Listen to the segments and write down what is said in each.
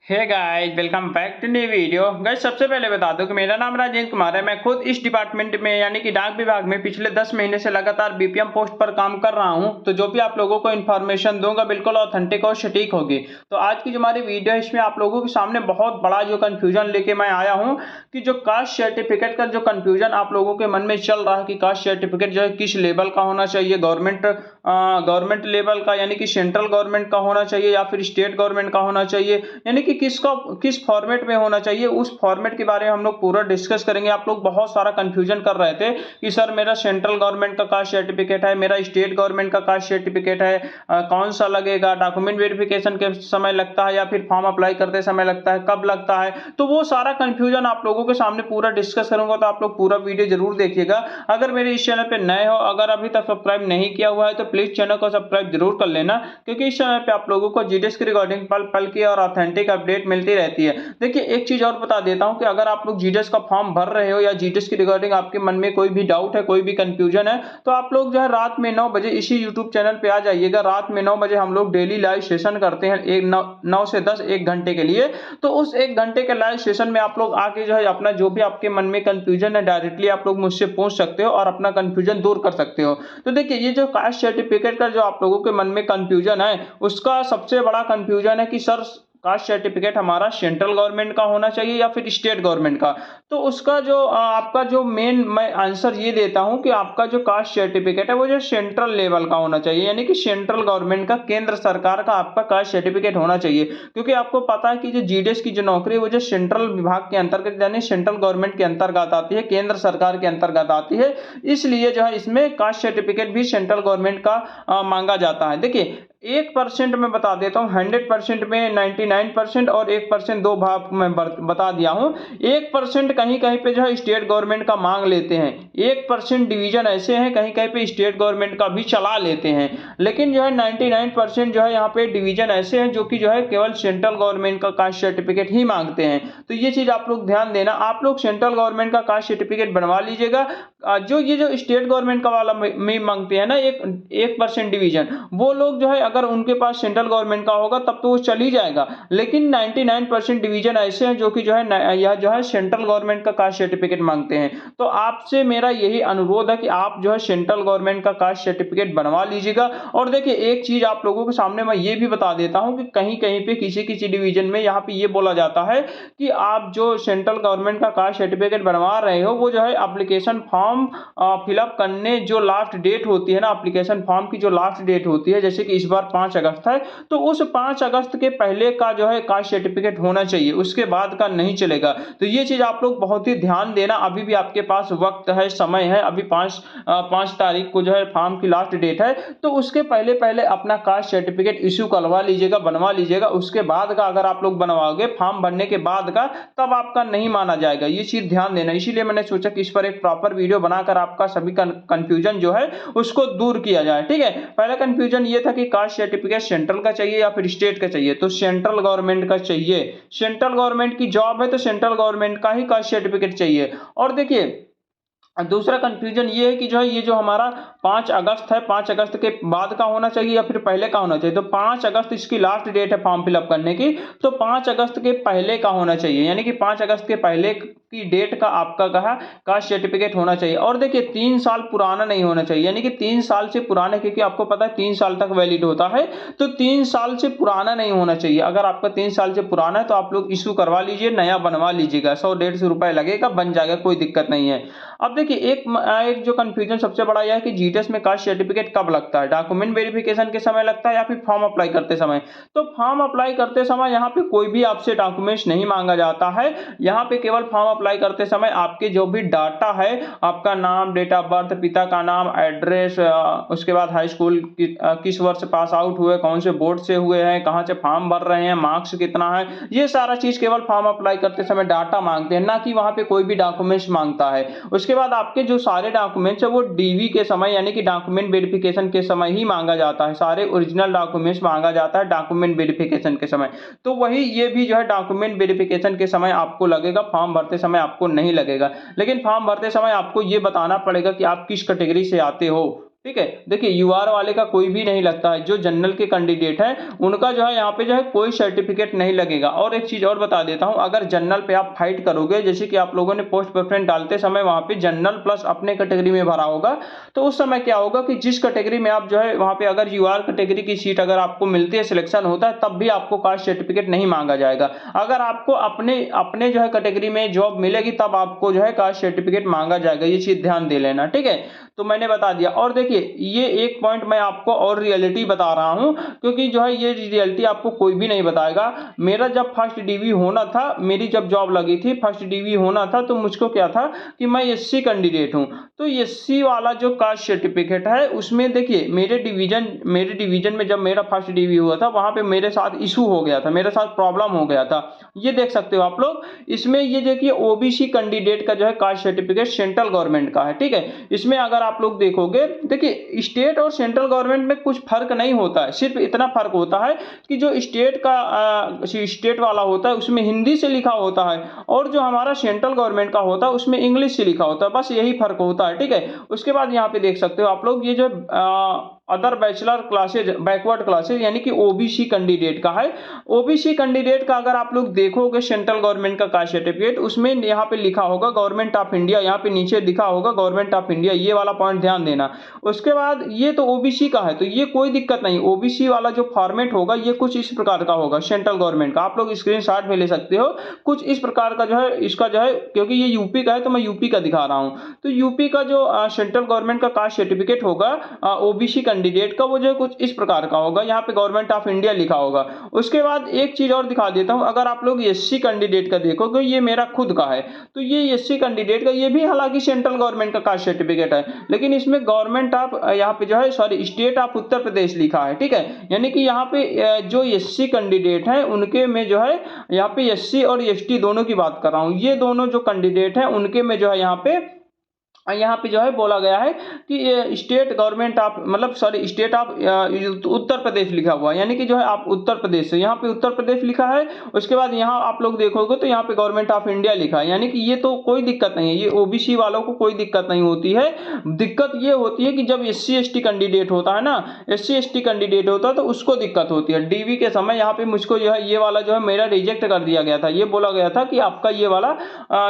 Hey guys, welcome back to new video. Guys, सबसे पहले बता दूं कि मेरा नाम राजेंद्र कुमार है। मैं खुद इस डिपार्टमेंट में यानी कि डाक विभाग में पिछले 10 महीने से लगातार बीपीएम पोस्ट पर काम कर रहा हूं। तो जो भी आप लोगों को इन्फॉर्मेशन दूंगा बिल्कुल ऑथेंटिक और सटीक होगी। तो आज की जो हमारी वीडियो है इसमें आप लोगों के सामने बहुत बड़ा जो कंफ्यूजन लेके मैं आया हूँ कि जो कास्ट सर्टिफिकेट का जो कंफ्यूजन आप लोगों के मन में चल रहा है कि कास्ट सर्टिफिकेट जो है किस लेवल का होना चाहिए, गवर्नमेंट लेवल का यानी कि सेंट्रल गवर्नमेंट का होना चाहिए या फिर स्टेट गवर्नमेंट का होना चाहिए, यानी कि किस फॉर्मेट में होना चाहिए, उस फॉर्मेट के बारे में हम लोग पूरा डिस्कस करेंगे। आप लोग बहुत सारा कंफ्यूजन कर रहे थे कि सर मेरा सेंट्रल गवर्नमेंट का कास्ट सर्टिफिकेट है, मेरा स्टेट गवर्नमेंट का कास्ट सर्टिफिकेट है, कौन सा लगेगा, डॉक्यूमेंट वेरिफिकेशन के समय लगता है या फिर फॉर्म अप्लाई करते समय लगता है, कब लगता है। तो वो सारा कंफ्यूजन आप लोगों के सामने पूरा डिस्कस करूंगा। तो आप लोग पूरा वीडियो जरूर देखिएगा। अगर मेरे इस चैनल पे नए हो, अगर अभी तक सब्सक्राइब नहीं किया हुआ है तो प्लीज चैनल को सब्सक्राइब जरूर कर लेना, क्योंकि इस चैनल पे आप लोगों को जीडीएस की रिगार्डिंग पल पल की और ऑथेंटिक अपडेट मिलती रहती है। देखिए, एक चीज और बता देता हूं कि अगर आप लोग जीडीएस का फॉर्म भर रहे हो या जीडीएस की रिगार्डिंग आपके मन में कोई भी डाउट है, कोई भी कंफ्यूजन है, तो आप लोग जो है रात में 9 बजे इसी यूट्यूब चैनल पे आ जाइएगा। रात में 9 बजे हम लोग डेली लाइव सेशन करते हैं, 9 से 10 1 घंटे के लिए। तो उस 1 घंटे के लाइव सेशन में आप लोग आके जो है अपना जो भी आपके मन में कंफ्यूजन है डायरेक्टली आप लोग मुझसे पूछ सकते हो और अपना कंफ्यूजन दूर कर सकते हो। तो देखिए, ये जो कास्ट सर्टिफिकेट का जो आप लोगों के मन में कंफ्यूजन है, उसका सबसे बड़ा कंफ्यूजन है कि सर कास्ट सर्टिफिकेट हमारा सेंट्रल गवर्नमेंट का होना चाहिए या फिर स्टेट गवर्नमेंट का। तो उसका जो आपका जो मेन मैं आंसर ये देता हूं कि आपका जो कास्ट सर्टिफिकेट है वो जो सेंट्रल लेवल का होना चाहिए, यानी कि सेंट्रल गवर्नमेंट का, केंद्र सरकार का आपका कास्ट सर्टिफिकेट होना चाहिए। क्योंकि आपको पता है कि जो जीडीएस की जो नौकरी है वो जो सेंट्रल विभाग के अंतर्गत यानी सेंट्रल गवर्नमेंट के अंतर्गत आती है, केंद्र सरकार के अंतर्गत आती है। इसलिए जो है इसमें कास्ट सर्टिफिकेट भी सेंट्रल गवर्नमेंट का मांगा जाता है। देखिए, 1% में बता देता हूं, 100% में 99% और 1% दो भाग में बता दिया हूं। 1% कहीं कहीं पे जो है स्टेट गवर्नमेंट का मांग लेते हैं, 1% डिवीजन ऐसे हैं कहीं कहीं पे स्टेट गवर्नमेंट का भी चला लेते हैं। लेकिन जो है 99% जो है यहाँ पे डिवीजन ऐसे हैं जो कि जो है केवल सेंट्रल गवर्नमेंट का कास्ट सर्टिफिकेट ही मांगते हैं। तो ये चीज आप लोग ध्यान देना। आप लोग सेंट्रल गवर्नमेंट का कास्ट सर्टिफिकेट बनवा लीजिएगा। जो स्टेट गवर्नमेंट का वाला में मांगते हैं ना, 1% डिवीजन, वो लोग जो है अगर उनके पास सेंट्रल गवर्नमेंट का होगा तब तो वो चल ही जाएगा। लेकिन 99% डिवीजन ऐसे हैं जो कि जो है यह जो है सेंट्रल गवर्नमेंट का कास्ट सर्टिफिकेट मांगते हैं। तो आपसे मेरा यही अनुरोध है कि आप जो है सेंट्रल गवर्नमेंट का कास्ट सर्टिफिकेट बनवा लीजिएगा। और देखिए, एक चीज आप लोगों के सामने मैं ये भी बता देता हूं कि कहीं कहीं पे किसी किसी डिवीजन में यहाँ पे ये बोला जाता है कि आप जो सेंट्रल गवर्नमेंट का कास्ट सर्टिफिकेट बनवा रहे हो वो जो है एप्लीकेशन फॉर्म फिलअप करने जो लास्ट डेट होती है ना, एप्लीकेशन फॉर्म की जो लास्ट डेट होती है, जैसे कि इस बार 5 अगस्त है, तो उस 5 अगस्त के पहले का जो है कास्ट सर्टिफिकेट होना चाहिए, उसके बाद का नहीं चलेगा। तो ये चीज आप लोग बहुत ही ध्यान देना। अभी भी आपके पास वक्त है, समय है। अभी 5 तारीख को जो है फॉर्म की लास्ट डेट है, तो उसके पहले पहले अपना कास्ट सर्टिफिकेट इश्यू करवा लीजिएगा, बनवा लीजिएगा। उसके बाद का अगर आप लोग बनवाओगे फॉर्म भरने के बाद का, तब आपका नहीं माना जाएगा। ये चीज ध्यान देना। इसीलिए मैंने सोचा कि इस पर एक प्रॉपर वीडियो बनाकर आपका सभी कंफ्यूजन जो है उसको दूर किया जाए। ठीक है, पहला कंफ्यूजन ये था कि कास्ट सर्टिफिकेट सेंट्रल का चाहिए या फिर स्टेट का चाहिए। तो सेंट्रल गवर्नमेंट का चाहिए, सेंट्रल गवर्नमेंट की जॉब है तो सेंट्रल गवर्नमेंट का ही कास्ट सर्टिफिकेट चाहिए। और देखिए, दूसरा कंफ्यूजन ये है कि जो है ये जो हमारा 5 अगस्त है, 5 अगस्त के बाद का होना चाहिए या फिर पहले का होना चाहिए। तो 5 अगस्त इसकी लास्ट डेट है फॉर्म फिलअप करने की, तो 5 अगस्त के पहले का होना चाहिए, यानी कि 5 अगस्त के पहले की डेट का आपका कहा कास्ट सर्टिफिकेट होना चाहिए। और देखिए, 3 साल पुराना नहीं होना चाहिए, यानी कि 3 साल से पुराना, क्योंकि आपको पता है 3 साल तक वैलिड होता है, तो 3 साल से पुराना नहीं होना चाहिए। अगर आपका 3 साल से पुराना है तो आप लोग इशू करवा लीजिए, नया बनवा लीजिएगा। 100-150 रुपए लगेगा, बन जाएगा, कोई दिक्कत नहीं है। अब देखिए, एक जो कंफ्यूजन सबसे बड़ा यह है कि जीडीएस में कास्ट सर्टिफिकेट कब लगता है, डॉक्यूमेंट वेरिफिकेशन के समय लगता है या फिर फॉर्म अप्लाई करते समय। तो फॉर्म अप्लाई करते समय यहाँ पे कोई भी आपसे डॉक्यूमेंट्स नहीं मांगा जाता है। यहाँ पे केवल फॉर्म अप्लाई करते समय आपके जो भी डाटा है, आपका नाम, डेट ऑफ बर्थ, पिता का नाम, एड्रेस, उसके बाद हाई स्कूल किस वर्ष पास आउट हुए, कौन से बोर्ड से हुए हैं, कहाँ से फॉर्म भर रहे हैं, मार्क्स कितना है, ये सारा चीज केवल फॉर्म अप्लाई करते समय डाटा मांगते हैं, ना कि वहां पे कोई भी डॉक्यूमेंट्स मांगता है। उसके बाद आपके जो सारे डॉक्यूमेंट्स है वो डीवी के समय यानी कि डॉक्यूमेंट वेरिफिकेशन के समय ही मांगा जाता है। सारे ओरिजिनल डॉक्यूमेंट्स मांगा जाता है डॉक्यूमेंट वेरिफिकेशन के समय। तो वही ये भी जो है डॉक्यूमेंट वेरिफिकेशन के समय आपको लगेगा, फॉर्म भरते समय आपको नहीं लगेगा। लेकिन फॉर्म भरते समय आपको ये बताना पड़ेगा कि आप किस कैटेगरी से आते हो, ठीक है। देखिए यूआर वाले का कोई भी नहीं लगता है, जो जनरल के कैंडिडेट हैं उनका जो है यहाँ पे जो है कोई सर्टिफिकेट नहीं लगेगा। और एक चीज और बता देता हूँ, अगर जनरल पे आप फाइट करोगे, जैसे कि आप लोगों ने पोस्ट प्रेफरेंस डालते समय वहां पे जनरल प्लस अपने कैटेगरी में भरा होगा, तो उस समय क्या होगा कि जिस कैटेगरी में आप जो है वहां पे अगर यूआर कैटेगरी की सीट अगर आपको मिलती है, सिलेक्शन होता है, तब भी आपको कास्ट सर्टिफिकेट नहीं मांगा जाएगा। अगर आपको अपने अपने जो है कैटेगरी में जॉब मिलेगी तब आपको जो है कास्ट सर्टिफिकेट मांगा जाएगा, ये चीज ध्यान दे लेना, ठीक है। तो मैंने बता दिया। और देखिए ये एक पॉइंट मैं आपको और रियलिटी बता रहा हूं, क्योंकि जो है ये रियलिटी आपको कोई भी नहीं बताएगा। मेरा जब फर्स्ट डीवी होना था, मेरी जब जॉब लगी थी, फर्स्ट डीवी होना था, तो मुझको क्या था कि मैं एससी कैंडिडेट हूं, तो एससी वाला जो कास्ट सर्टिफिकेट है उसमें देखिए मेरे डिवीजन में जब मेरा फर्स्ट डीवी हुआ था, वहां पे मेरे साथ इशू हो गया था, मेरे साथ प्रॉब्लम हो गया था। ये देख सकते हो आप लोग, इसमें ये देखिए ओबीसी कैंडिडेट का जो है कास्ट सर्टिफिकेट सेंट्रल गवर्नमेंट का है, ठीक है। इसमें अगर आप लोग देखोगे, देखिए स्टेट और सेंट्रल गवर्नमेंट में कुछ फर्क नहीं होता है, सिर्फ इतना फर्क होता है कि जो स्टेट वाला होता है उसमें हिंदी से लिखा होता है, और जो हमारा सेंट्रल गवर्नमेंट का होता है उसमें इंग्लिश से लिखा होता है, बस यही फर्क होता है, ठीक है। उसके बाद यहाँ पे देख सकते हो आप लोग, ये जो other bachelor classes, backward classes, यानी कि ओबीसी कैंडिडेट का है। ओबीसी कैंडिडेट का अगर आप लोग देखोगे सेंट्रल गवर्नमेंट का कास्ट सर्टिफिकेट, उसमें यहाँ पे लिखा होगा गवर्नमेंट ऑफ इंडिया, यहाँ पे नीचे लिखा होगा गवर्नमेंट ऑफ इंडिया, ये वाला पॉइंट ध्यान देना। उसके बाद ये तो ओबीसी का है, तो ये कोई दिक्कत नहीं। ओबीसी वाला जो फॉर्मेट होगा ये कुछ इस प्रकार का होगा सेंट्रल गवर्नमेंट का, आप लोग स्क्रीनशॉट में ले सकते हो, कुछ इस प्रकार का जो है इसका जो है, क्योंकि ये यूपी का है तो मैं यूपी का दिखा रहा हूँ। तो यूपी का जो सेंट्रल गवर्नमेंट का कास्ट सर्टिफिकेट होगा ओबीसी कैंडिडेट का, वो जो कुछ इस प्रकार का होगा, यहाँ पे गवर्नमेंट ऑफ इंडिया लिखा होगा। उसके बाद एक चीज और दिखा देता हूं, अगर आप लोग एससी कैंडिडेट का देखोगे, ये मेरा खुद का है, तो ये एससी कैंडिडेट का, ये भी हालांकि सेंट्रल गवर्नमेंट का कास्ट सर्टिफिकेट है, लेकिन इसमें गवर्नमेंट ऑफ यहाँ पे जो है sorry state of Uttar Pradesh लिखा है, ठीक है। यानी कि यहाँ पे जो एससी कैंडिडेट है उनके में जो है, यहाँ पे एससी और एसटी दोनों की बात कर रहा हूँ, ये दोनों जो कैंडिडेट है उनके में जो है यहाँ पे जो है बोला गया है कि स्टेट गवर्नमेंट ऑफ, मतलब sorry state of Uttar Pradesh लिखा हुआ है, यानी कि जो है आप उत्तर प्रदेश से, यहाँ पे उत्तर प्रदेश लिखा है। उसके बाद यहाँ आप लोग देखोगे तो यहाँ पे गवर्नमेंट ऑफ इंडिया लिखा है, यानी कि ये तो कोई दिक्कत नहीं है, ये ओबीसी वालों को कोई दिक्कत नहीं होती है। दिक्कत ये होती है कि जब एससी एसटी कैंडिडेट होता है ना, एससी एसटी कैंडिडेट होता है तो उसको दिक्कत होती है। डीवी के समय यहाँ पे मुझको जो है ये वाला जो है मेरा रिजेक्ट कर दिया गया था, ये बोला गया था कि आपका ये वाला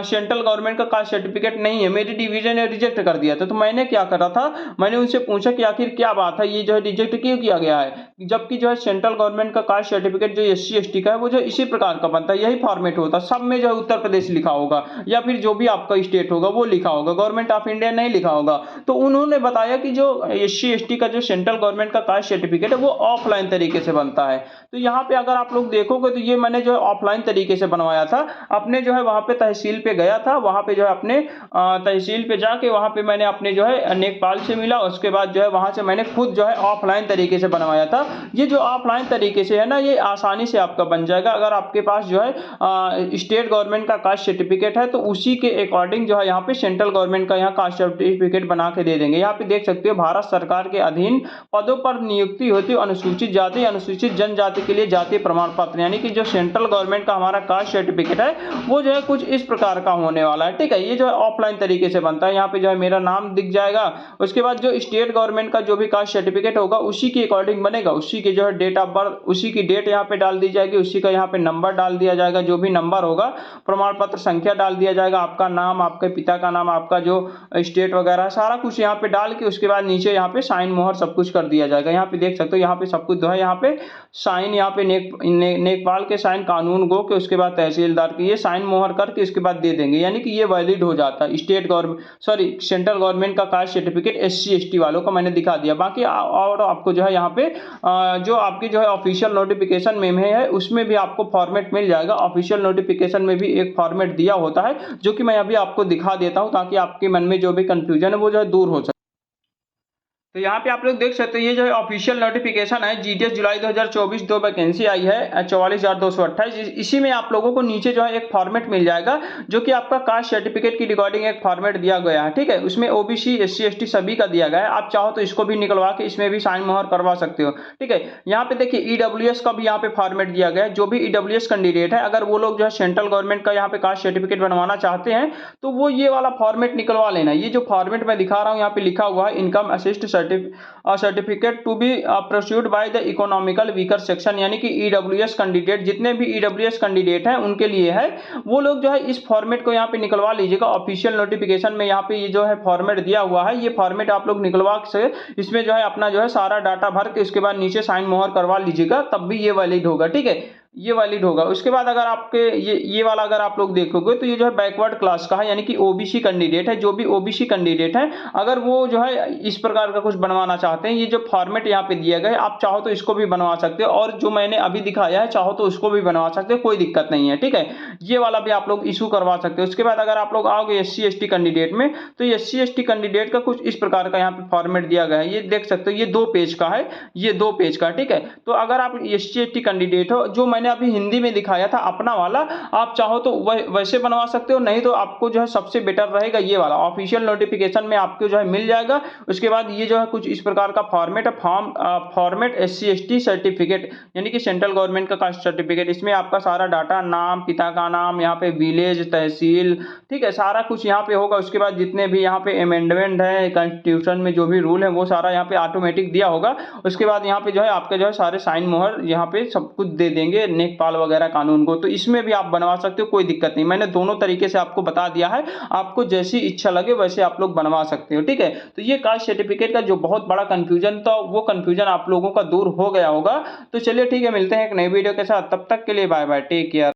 सेंट्रल गवर्नमेंट का कास्ट सर्टिफिकेट नहीं है, मेरी डिवीजन रिजेक्ट कर दिया था। तो मैंने क्या करा था, मैंने उनसे पूछा कि आखिर क्या बात है, ये जो है रिजेक्ट क्यों किया गया है, जबकि जो है सेंट्रल गवर्नमेंट का कास्ट सर्टिफिकेट जो एससी एसटी का है वो जो इसी प्रकार का बनता है, यही फॉर्मेट होता है, सब में जो है उत्तर प्रदेश लिखा होगा या फिर जो भी आपका स्टेट होगा वो लिखा होगा, गवर्नमेंट ऑफ इंडिया नहीं लिखा होगा। तो उन्होंने बताया कि जो एससी एसटी का जो सेंट्रल गवर्नमेंट का कास्ट सर्टिफिकेट है वो ऑफलाइन तरीके से बनता है। तो यहाँ पे अगर आप लोग देखोगे तो ये मैंने जो है ऑफलाइन तरीके से बनवाया था, अपने जो है वहां पे तहसील पे गया था, वहां पे जो है अपने तहसील पे जाके वहां पे मैंने अपने जो है नेकपाल से मिला, उसके बाद जो है वहां से मैंने खुद जो है ऑफलाइन तरीके से बनवाया था। ये जो ऑफलाइन तरीके से है ना, ये आसानी से आपका बन जाएगा अगर आपके पास जो है स्टेट गवर्नमेंट का कास्ट सर्टिफिकेट है, तो उसी के अकॉर्डिंग जो है यहाँ पे सेंट्रल गवर्नमेंट का यहाँ कास्ट सर्टिफिकेट बना के दे देंगे। यहाँ पे देख सकते हो भारत सरकार के अधीन पदों पर नियुक्ति होती है, अनुसूचित जाति अनुसूचित जनजाति के लिए जातीय प्रमाण पत्र, यानी कि जो सेंट्रल गवर्नमेंट का हमारा कास्ट सर्टिफिकेट है वो जो है कुछ इस प्रकार का होने वाला है, ठीक है। ये जो है ऑफलाइन तरीके से बनता है, यहाँ पे जो है मेरा नाम दिख जाएगा। उसके बाद जो स्टेट गवर्नमेंट का जो भी कास्ट सर्टिफिकेट होगा उसी के अकॉर्डिंग बनेगा, उसी की जो है डेट ऑफ बर्थ, उसी की डेट यहाँ पे डाल दी जाएगी, उसी का यहाँ पे नंबर डाल दिया जाएगा, जो भी नंबर होगा, प्रमाण पत्र संख्या डाल दिया जाएगा, आपका नाम, आपके पिता का नाम, आपका जो स्टेट वगैरह सारा कुछ यहाँ पे डाल के उसके बाद नीचे यहाँ पे साइन मोहर सब कुछ कर दिया जाएगा। यहाँ पे देख सकते हो, यहाँ पे सब कुछ जो है यहाँ पे साइन, यहाँ पे नेकपाल के साइन, कानून गो के, उसके बाद तहसीलदार के ये साइन मोहर करके उसके बाद दे देंगे, यानी कि ये वैलिड हो जाता है state government sorry central government का कास्ट सर्टिफिकेट एससी एसटी वालों का मैंने दिखा दिया। बाकी और आपको जो है यहाँ पे जो आपकी जो है ऑफिशियल नोटिफिकेशन में है उसमें भी आपको फॉर्मेट मिल जाएगा। ऑफिशियल नोटिफिकेशन में भी एक फॉर्मेट दिया होता है जो कि मैं अभी आपको दिखा देता हूँ, ताकि आपके मन में जो भी कंफ्यूजन है वो जो है दूर हो सके। तो यहाँ पे आप लोग देख सकते हो, ये जो है ऑफिशियल नोटिफिकेशन है, जीटीएस जुलाई 2024 दो वैकेंसी आई है 44,228। इसी में आप लोगों को नीचे जो है एक फॉर्मेट मिल जाएगा जो कि आपका कास्ट सर्टिफिकेट की रिकॉर्डिंग एक फॉर्मेट दिया गया है, ठीक है। उसमें ओबीसी एससी एसटी सभी का दिया गया है, आप चाहो तो इसको भी निकलवा के इसमें भी साइन मोहर करवा सकते हो, ठीक है। यहाँ पे देखिए ईडब्ल्यूएस का भी यहाँ पे फॉर्मेट दिया गया है, जो भी ईडब्ल्यूएस कैंडिडेट है अगर वो लोग जो है सेंट्रल गवर्नमेंट का यहाँ पे कास्ट सर्टिफिकेट बनवाना चाहते हैं तो वो ये वाला फॉर्मेट निकलवा लेना। ये जो फॉर्मेट मैं दिखा रहा हूँ यहाँ पे लिखा हुआ है income asset certificate to be produced by the economical weaker section, यानी कि ईडब्ल्यूएस कैंडिडेट, जितने भी ईडब्ल्यूएस कैंडिडेट हैं उनके लिए है। वो लोग जो है इस फॉर्मेट को यहाँ पे निकलवा लीजिएगा। ऑफिशियल नोटिफिकेशन में यहाँ पे ये जो है फॉर्मेट दिया हुआ है, ये फॉर्मेट आप लोग निकलवा से इसमें जो है अपना जो है सारा डाटा भर के उसके बाद नीचे साइन मोहर करवा लीजिएगा, तब भी ये वैलिड होगा। ठीक है, ये वैलिड होगा। उसके बाद अगर आपके ये वाला अगर आप लोग देखोगे तो ये जो है बैकवर्ड क्लास का है, यानी कि ओबीसी कैंडिडेट है। जो भी ओबीसी कैंडिडेट है, अगर वो जो है इस प्रकार का कुछ बनवाना चाहते हैं, ये जो फॉर्मेट यहाँ पे दिया गया है, आप चाहो तो इसको भी बनवा सकते हो, और जो मैंने अभी दिखाया है चाहो तो उसको भी बनवा सकते हो, कोई दिक्कत नहीं है। ठीक है, ये वाला भी आप लोग इशू करवा सकते हो। उसके बाद अगर आप लोग आओगे SC/ST कैंडिडेट में, तो SC/ST कैंडिडेट का कुछ इस प्रकार का यहाँ पे फॉर्मेट दिया गया है, ये देख सकते हो, ये 2 पेज का है, ये 2 पेज का। ठीक है, तो अगर आप SC/ST कैंडिडेट हो, जो मैंने अभी हिंदी में दिखाया था अपना वाला, आप चाहो तो वैसे बनवा सकते हो, नहीं तो आपको जो है सबसे बेटर रहेगा ये वाला। ऑफिशियल नोटिफिकेशन में आपको जो है मिल जाएगा। उसके बाद ये जो है कुछ इस प्रकार का फॉर्मेट है, फॉर्मेट SC/ST सर्टिफिकेट, यानी कि सेंट्रल गवर्नमेंट का कास्ट सर्टिफिकेट। इसमें आपका सारा डाटा, नाम, पिता का नाम, यहाँ पे विलेज, तहसील, ठीक है, सारा कुछ यहाँ पे होगा। उसके बाद जितने भी यहाँ पे अमेंडमेंट है कॉन्स्टिट्यूशन में, जो भी रूल है, वो सारा यहाँ पे ऑटोमेटिक दिया होगा। उसके बाद यहाँ पे जो है आपके जो है सारे साइन मोहर यहाँ पे सब कुछ दे देंगे, नेकपाल वगैरह कानून को। तो इसमें भी आप बनवा सकते हो, कोई दिक्कत नहीं। मैंने दोनों तरीके से आपको बता दिया है, आपको जैसी इच्छा लगे वैसे आप लोग बनवा सकते हो। ठीक है, तो ये कास्ट सर्टिफिकेट का जो बहुत बड़ा कंफ्यूजन था, वो कंफ्यूजन आप लोगों का दूर हो गया होगा। तो चलिए ठीक है, मिलते हैं एक नई वीडियो के साथ, तब तक के लिए बाय बाय, टेक केयर।